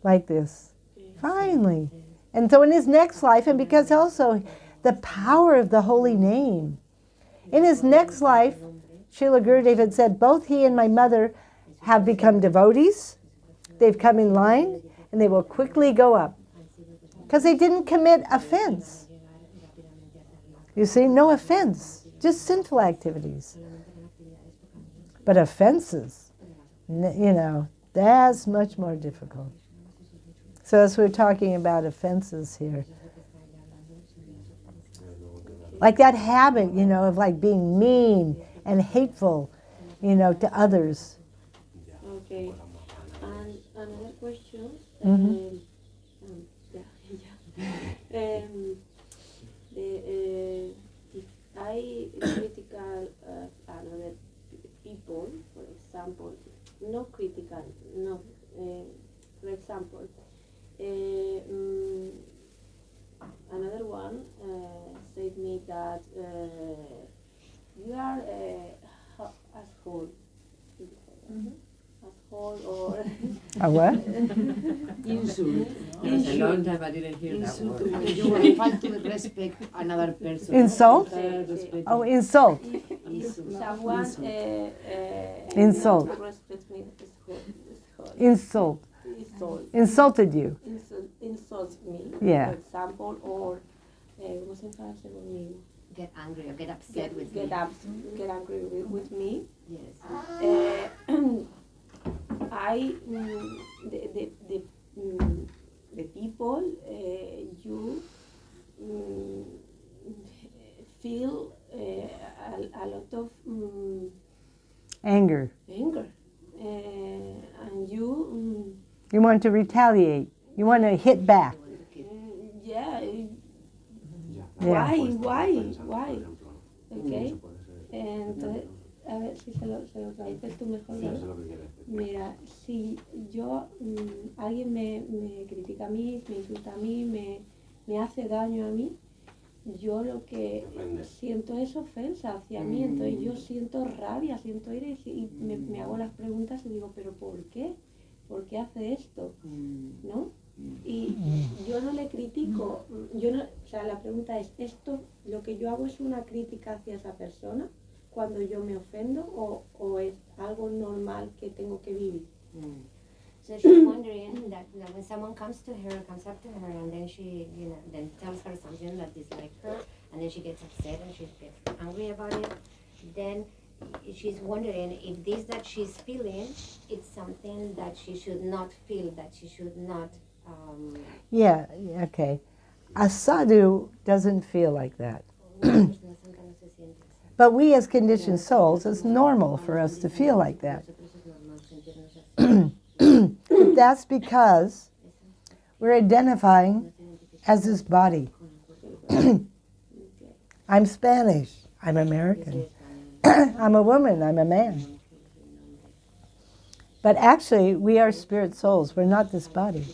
Like this. Finally. And so in his next life, and because also the power of the holy name, in his next life, Srila Gurudev had said, both he and my mother have become devotees. They've come in line, and they will quickly go up. Because they didn't commit offense. You see, no offense, just sinful activities. But offenses, that's much more difficult. So as we're talking about offenses here, like that habit, of like being mean and hateful, to others. Okay. And another question. Mm-hmm. If I critical another people, for example, no critical, no. For example, another one said me that you are asshole. Asshole or A what? Insult. It was a long time I didn't hear that Insult. word. When you will find to respect another person. Insult? Respect. Oh, insult. someone Insult. respect me Insult. Insulted you. Insults me, Yeah. for example, or ¿cómo se enfada conmigo? Get angry or get upset with Get me. get angry with me. Yes. I the people you feel a lot of Anger. anger, and you You want to retaliate. You want to hit back. yeah. Yeah. Why? Okay. Entonces, a ver si se lo traduces tú mejor. Mira, si yo, alguien me critica a mí, me insulta a mí, me hace daño a mí, yo lo que siento es ofensa hacia mí, entonces yo siento rabia, siento ira y me hago las preguntas y digo, ¿pero por qué? ¿Por qué hace esto? ¿No? Y yo no le critico, o sea, la pregunta es, ¿esto, lo que yo hago es una crítica hacia esa persona cuando yo me ofendo o es algo normal que tengo que vivir? So she's wondering that when someone comes up to her, and then she, then tells her something that dislikes her, and then she gets upset and she gets angry about it, then she's wondering if this that she's feeling, it's something that she should not feel, that she should not. Yeah, okay. A sadhu doesn't feel like that. But we as conditioned souls, it's normal for us to feel like that. That's because we're identifying as this body. I'm Spanish, I'm American. I'm a woman, I'm a man. But actually, we are spirit souls, we're not this body.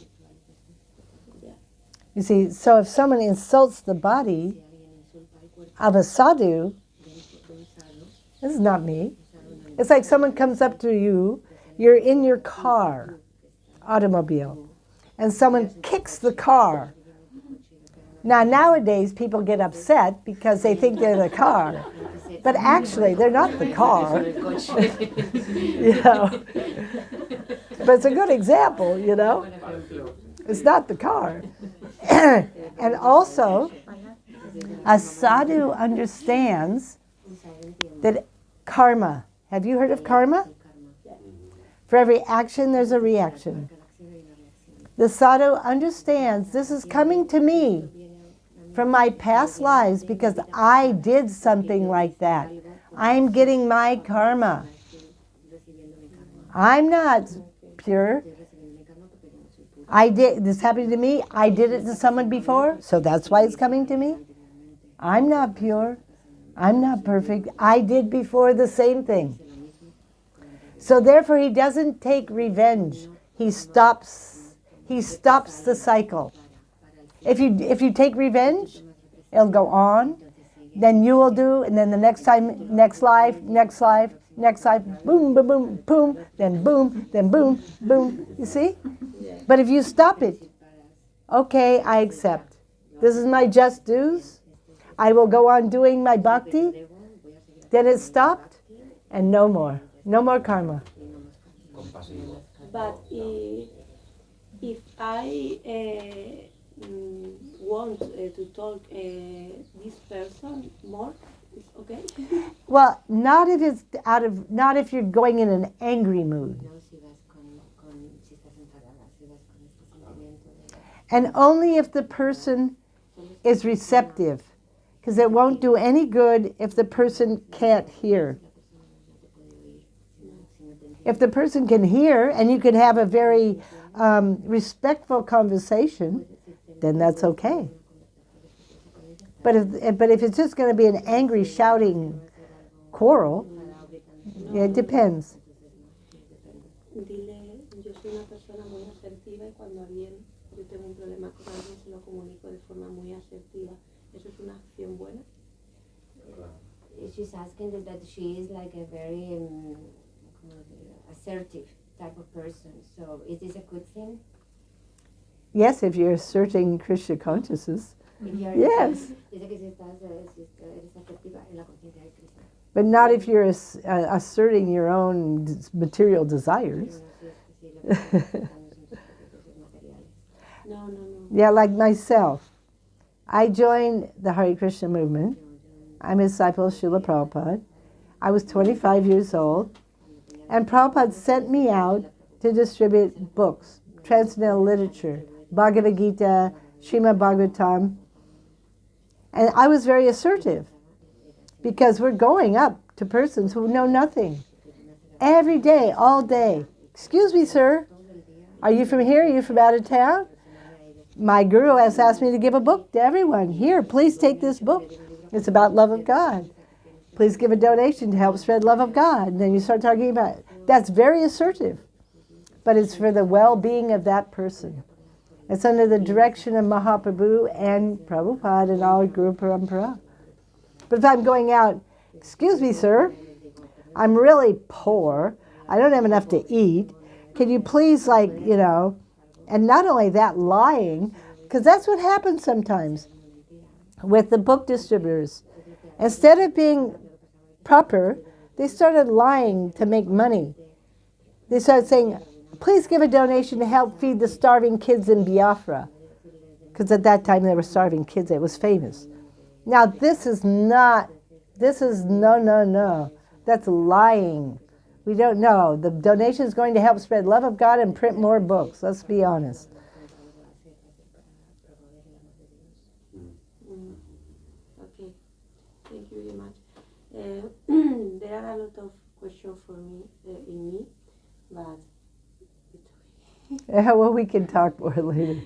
You see, so if someone insults the body of a sadhu, this is not me. It's like someone comes up to you, you're in your car, automobile, and someone kicks the car. Now, nowadays, people get upset because they think they're the car. But actually, they're not the car. But it's a good example, It's not the car. And also, a sadhu understands that karma. Have you heard of karma? For every action, there's a reaction. The sadhu understands this is coming to me from my past lives because I did something like that. I'm getting my karma. I'm not pure. This happened to me. I did it to someone before, so that's why it's coming to me. I'm not pure. I'm not perfect. I did before the same thing. So therefore, he doesn't take revenge. He stops the cycle. If you take revenge, it'll go on. Then you will do, and then the next time, next life, boom, boom, boom, boom, then boom, boom. You see? But if you stop it, okay, I accept. This is my just dues. I will go on doing my bhakti. Then it stopped, and no more. No more karma. But if I want to talk this person more, it's okay? Well, not if you're going in an angry mood. And only if the person is receptive. Because it won't do any good if the person can't hear. If the person can hear and you can have a very respectful conversation, then that's okay. But if it's just going to be an angry, shouting quarrel, it depends. Dile, yo soy una persona muy asertiva y cuando yo tengo un problema con alguien se lo comunico de forma muy asertiva. ¿Eso es una acción buena? She's asking that she is like a very assertive type of person. So is this a good thing? Yes, if you're asserting Krishna consciousness. Yes. But not if you're asserting your own material desires. No. Yeah, like myself. I joined the Hare Krishna movement. I'm a disciple of Srila Prabhupada. I was 25 years old. And Prabhupada sent me out to distribute books, transcendental literature, Bhagavad Gita, Srimad Bhagavatam. And I was very assertive because we're going up to persons who know nothing. Every day, all day. Excuse me, sir. Are you from here? Are you from out of town? My guru has asked me to give a book to everyone. Here, please take this book. It's about love of God. Please give a donation to help spread love of God. And then you start talking about it. That's very assertive. But it's for the well-being of that person. It's under the direction of Mahaprabhu and Prabhupada and all Guru Parampara. But if I'm going out, excuse me, sir, I'm really poor. I don't have enough to eat. Can you please, and not only that, lying, because that's what happens sometimes with the book distributors. Instead of being proper, they started lying to make money. They started saying, please give a donation to help feed the starving kids in Biafra. Because at that time they were starving kids. It was famous. Now this is no. That's lying. We don't know. The donation is going to help spread love of God and print more books. Let's be honest. Okay. Thank you very much. There are a lot of questions for me, in me, but Yeah, well, we can talk more later.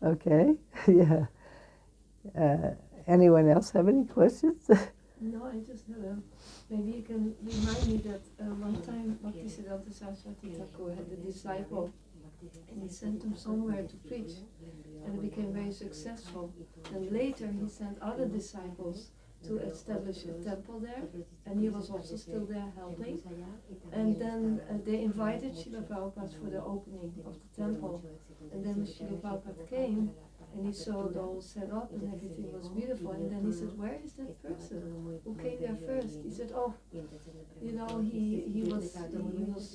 Okay. Yeah. Anyone else have any questions? No, I just have maybe you can remind me that one time Bhaktisiddhanta Saraswati Thakur had a disciple and he sent him somewhere to preach and it became very successful. And later he sent other disciples to establish a temple there, and he was also still there helping. And then they invited Srila Prabhupada for the opening of the temple. And then Srila Prabhupada came, and he saw it all set up and everything was beautiful. And then he said, where is that person who came there first? He said, oh, he was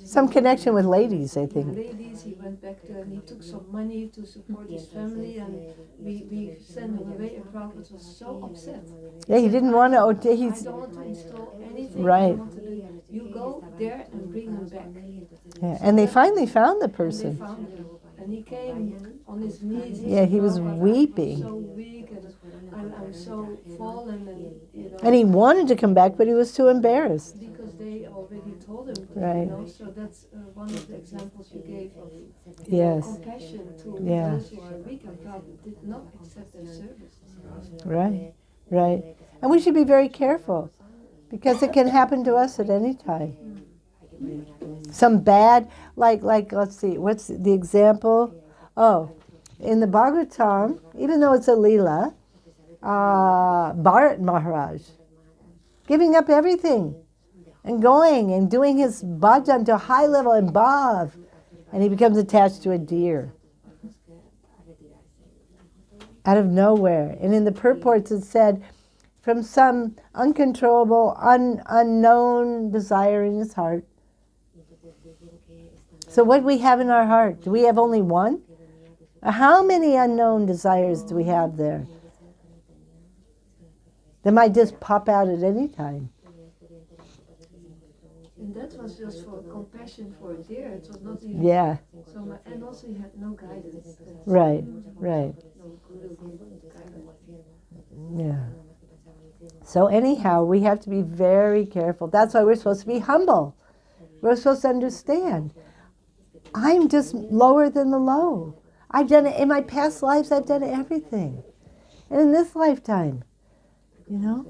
Some connection with ladies, I think. Ladies, he went back there and he took some money to support his family, and we sent him away. And Prabhupada was so upset. Yeah, he didn't want to. I don't want to install anything. Right. I want to do. You go there and bring him back. Yeah. And they finally found the And they person. found him. And he came on his knees. Yeah, he was weeping. I'm so weak and I'm so fallen, and And he wanted to come back, but he was too embarrassed. because they already told him. Right. You know? So that's one of the examples you gave of Yes. compassion to Yeah. those who are weak and probably did not accept their service. Right. Right. And we should be very careful because it can happen to us at any time. Some bad, like let's see, what's the example? Oh, in the Bhagavatam, even though it's a Leela, Bharat Maharaj, giving up everything and going and doing his bhajan to a high level and bhav, and he becomes attached to a deer. Out of nowhere. And in the purports it said, from some uncontrollable, unknown desire in his heart. So what do we have in our heart? Do we have only one? How many unknown desires do we have there? They might just pop out at any time. And that was just for compassion for a deer. It was not even Yeah, so much, and also he had no guidance. right, right. No guru guidance. Yeah. So anyhow, we have to be very careful. That's why we're supposed to be humble. We're supposed to understand. I'm just lower than the low. I've done it in my past lives. I've done everything, and in this lifetime, you know.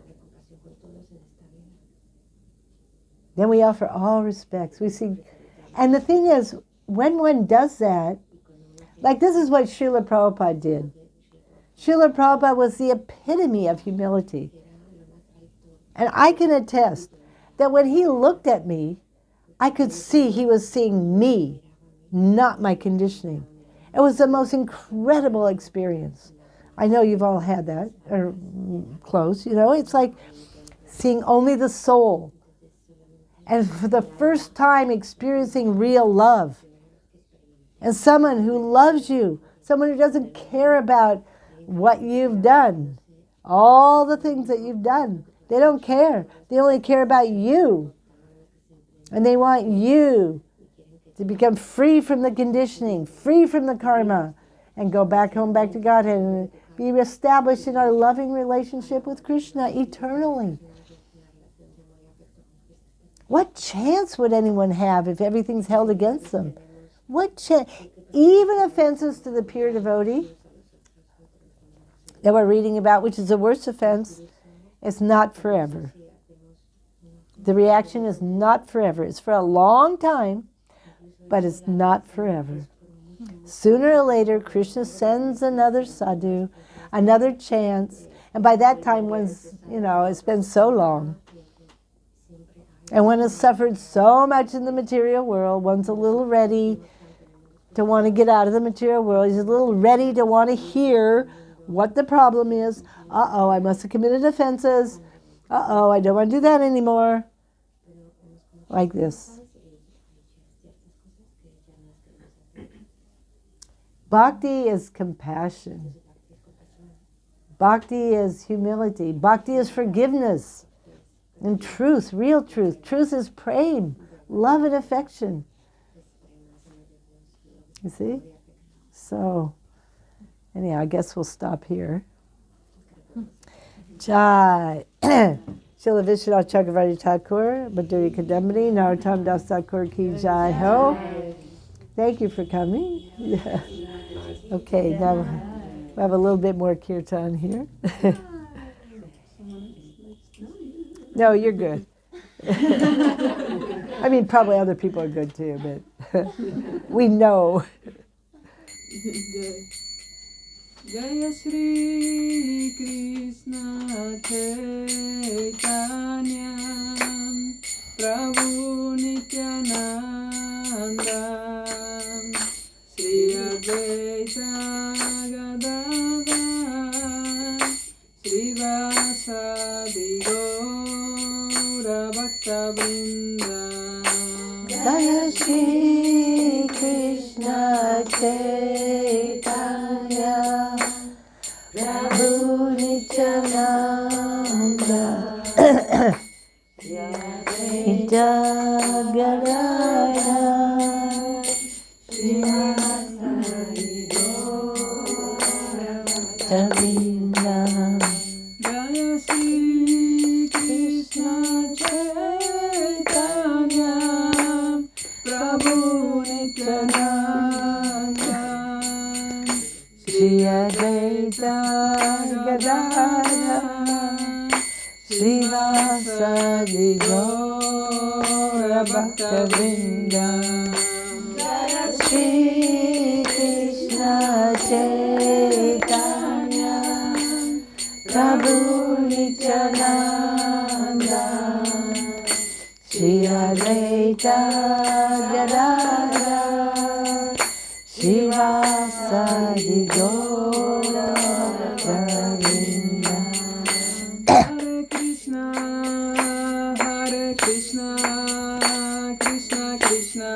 Then we offer all respects. We see, and the thing is, when one does that, like this is what Srila Prabhupada did. Srila Prabhupada was the epitome of humility. And I can attest that when he looked at me, I could see he was seeing me, not my conditioning. It was the most incredible experience. I know you've all had that, or close, you know. It's like seeing only the soul. And for the first time experiencing real love. And someone who loves you, someone who doesn't care about what you've done, all the things that you've done. They don't care. They only care about you. And they want you to become free from the conditioning, free from the karma, and go back home, back to Godhead, and be established in our loving relationship with Krishna eternally. What chance would anyone have if everything's held against them? What chance? Even offenses to the pure devotee that we're reading about, which is the worst offense, is not forever. The reaction is not forever. It's for a long time, but it's not forever. Sooner or later, Krishna sends another sadhu, another chance, and by that time, one's, it's been so long. And one has suffered so much in the material world, one's a little ready to want to get out of the material world. He's a little ready to want to hear what the problem is. Uh-oh, I must have committed offenses. Uh-oh, I don't want to do that anymore. Like this. Bhakti is compassion. Bhakti is humility. Bhakti is forgiveness. And truth, real truth. Truth is prem, love and affection. You see? So, anyhow, I guess we'll stop here. Jai. Srila Vishwanath Chakravarti Thakur, Mādhurya-kādambinī, Narottama Das Thakur ki jai ho. Thank you for coming. Yeah. Okay, now we have a little bit more kirtan here. No, you're good. I mean, probably other people are good too, but we know. Jaya Shri Krishna Chaitanya Prabhu Nityananda Shri Advaita Gadadhara Shri Vasadi Gaura Bhakta Vrinda Jaya Shri Krishna Chaitanya Prabhu Nityananda Advaita Gadadhara Shri Vasadi Gaura Bhakta Vrinda. Jaya Shri Krishna Chaitanya Gadadhara Srivasadi Gaura Bhakta-vrinda Shri Krishna Chaitanya Prabhu Nityananda Shri Advaita Gadadhara Srivasadi Gaura Bhakta-vrinda. Hare Krishna, Krishna Krishna,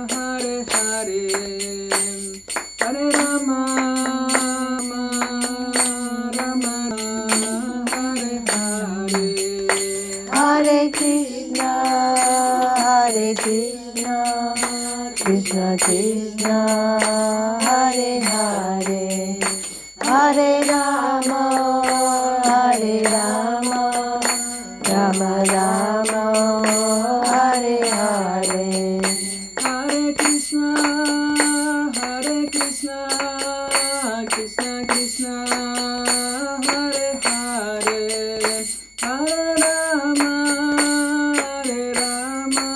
Hare Hare, Hare Rama, Rama Hare Hare. Hare Krishna, Krishna Krishna, Hare Hare, Hare Rama, Rama Rama, Hare Hare. Hare Krishna, Krishna Krishna, Hare Hare, Hare Rama,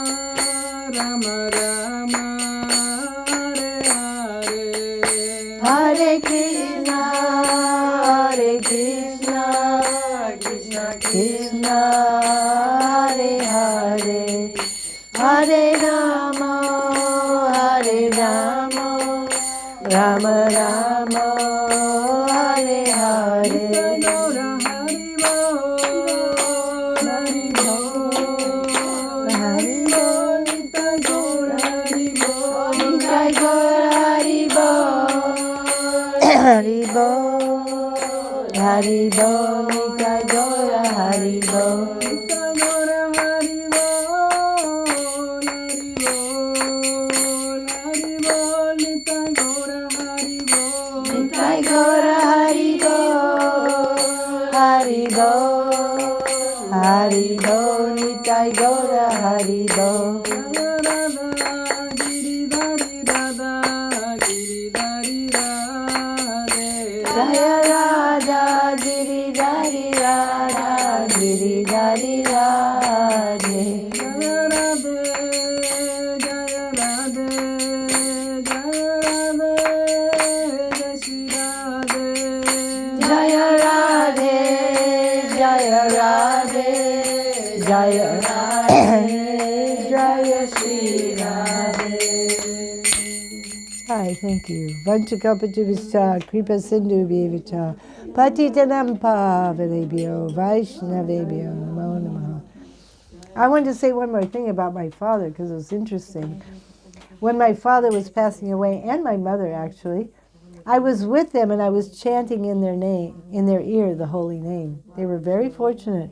Rama Rama, Hare Hare. Hare Krishna, Krishna Krishna, Hare Hare, Hare Rama, Rama Rama, Hare Hare. Nitai Gaura Hari Bol, Hari Bol, Hari Bol, Nitai Gaura Hari Bol. Nitai Gaura Hari Bol, Hari Bol, Hari Bol, Nitai Gaura Hari Bol. Jaya Radha Giridhari Radha Giridhari Radhe. Jaya Radhe, Jaya Radhe, Jaya Radhe, Jaya Shri Radhe. Hi, thank you. Vanchakapachuvishta, Kripa Sindhu Bhavacha, Patitanam Pavanebhyo, Vaishnavebhyo, Namo Namaha. I wanted to say one more thing about my father because it was interesting. When my father was passing away, and my mother actually, I was with them and I was chanting in their name, in their ear, the holy name. They were very fortunate.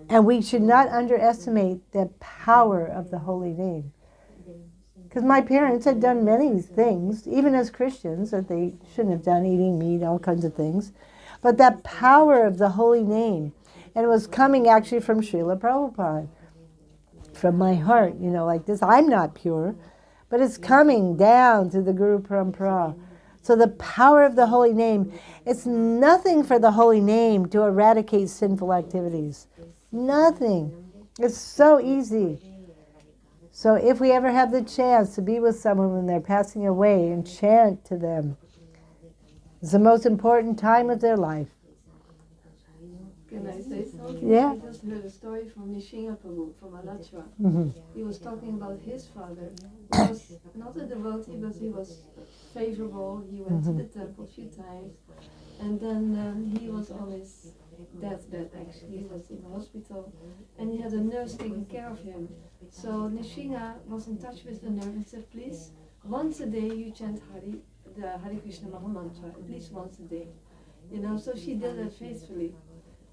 And we should not underestimate the power of the holy name. Because my parents had done many things, even as Christians, that they shouldn't have done, eating meat, all kinds of things. But that power of the holy name, and it was coming actually from Srila Prabhupada, from my heart, like this. I'm not pure, but it's coming down to the Guru Parampara. So the power of the holy name, it's nothing for the holy name to eradicate sinful activities. Nothing. It's so easy. So if we ever have the chance to be with someone when they're passing away and chant to them, it's the most important time of their life. Can I say something? Yeah. I just heard a story from Nishinga Prabhu, from Alachua. Mm-hmm. He was talking about his father, who was not a devotee, but he was favorable. He went to the temple a few times. And then he was on his deathbed, actually. He was in the hospital. And he had a nurse taking care of him. So Nishinga was in touch with the nurse and said, please, once a day you chant the Hare Krishna Maha Mantra, at least once a day. So she did that faithfully.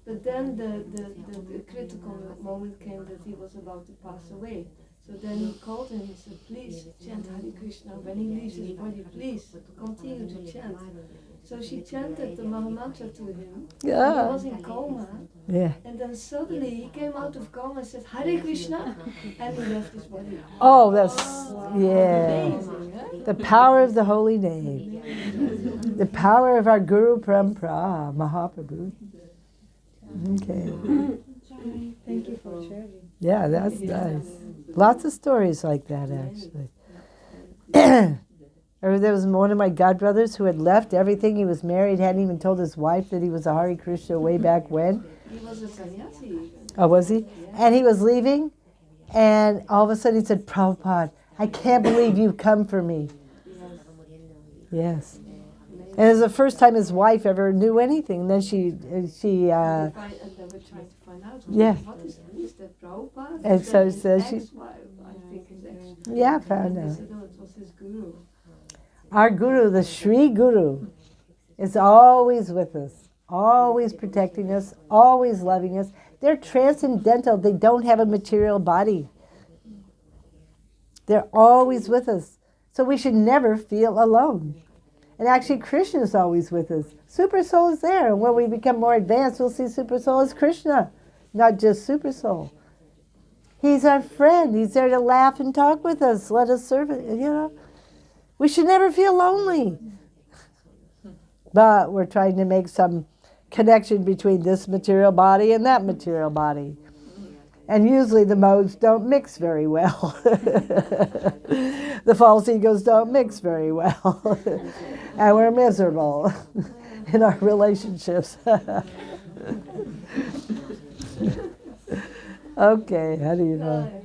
But then the critical moment came that he was about to pass away. So then he called him and said, please chant Hare Krishna. When he leaves his body, please continue to chant. So she chanted the Maha Mantra to him. Yeah. He was in coma. Yeah. And then suddenly he came out of coma and said, Hare Krishna, and he left his body. Oh, that's, yeah. Amazing, huh? The power of the holy name. The power of our Guru Parampara, Mahaprabhu. Okay. Thank you for sharing. Yeah, that's nice. Lots of stories like that, actually. Or there was one of my godbrothers who had left everything. He was married, hadn't even told his wife that he was a Hare Krishna way back when. He was a sannyasi. Oh, was he? And he was leaving, and all of a sudden he said, Prabhupada, I can't believe you've come for me. Yes. And it was the first time his wife ever knew anything. And then she And they were trying to find out Yeah. what is that Prabhupada? And so His says she- ex-wife, I think his ex. Yeah, found And they out. said, oh, it was his guru. Our Guru, the Sri Guru, is always with us, always protecting us, always loving us. They're transcendental. They don't have a material body. They're always with us. So we should never feel alone. And actually, Krishna is always with us. Super Soul is there. And when we become more advanced, we'll see Super Soul as Krishna, not just Super Soul. He's our friend. He's there to laugh and talk with us. Let us serve it, you know. We should never feel lonely. But we're trying to make some connection between this material body and that material body. And usually the modes don't mix very well. The false egos don't mix very well. And we're miserable in our relationships. Okay, how do you know?